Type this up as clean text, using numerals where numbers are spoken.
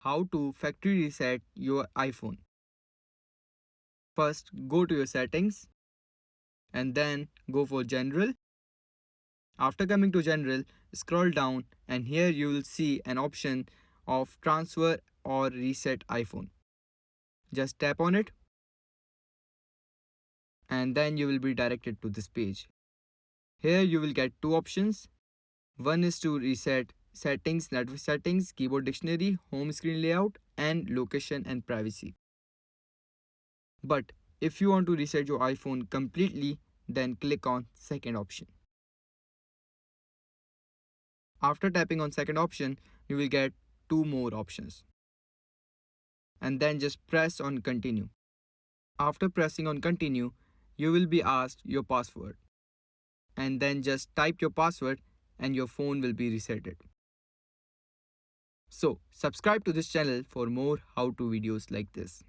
How to factory reset your iPhone. First, go to your settings and then go for General. After coming to General, scroll down and here you will see an option of Transfer or Reset iPhone. Just tap on it and then you will be directed to this page. Here you will get two options. One is to reset settings, network settings, keyboard dictionary, home screen layout, and location and privacy. But if you want to reset your iPhone completely, then click on second option. After tapping on second option, you will get two more options. And then just press on continue. After pressing on continue, you will be asked your password. And then just type your password and your phone will be resetted. So, subscribe to this channel for more how-to videos like this.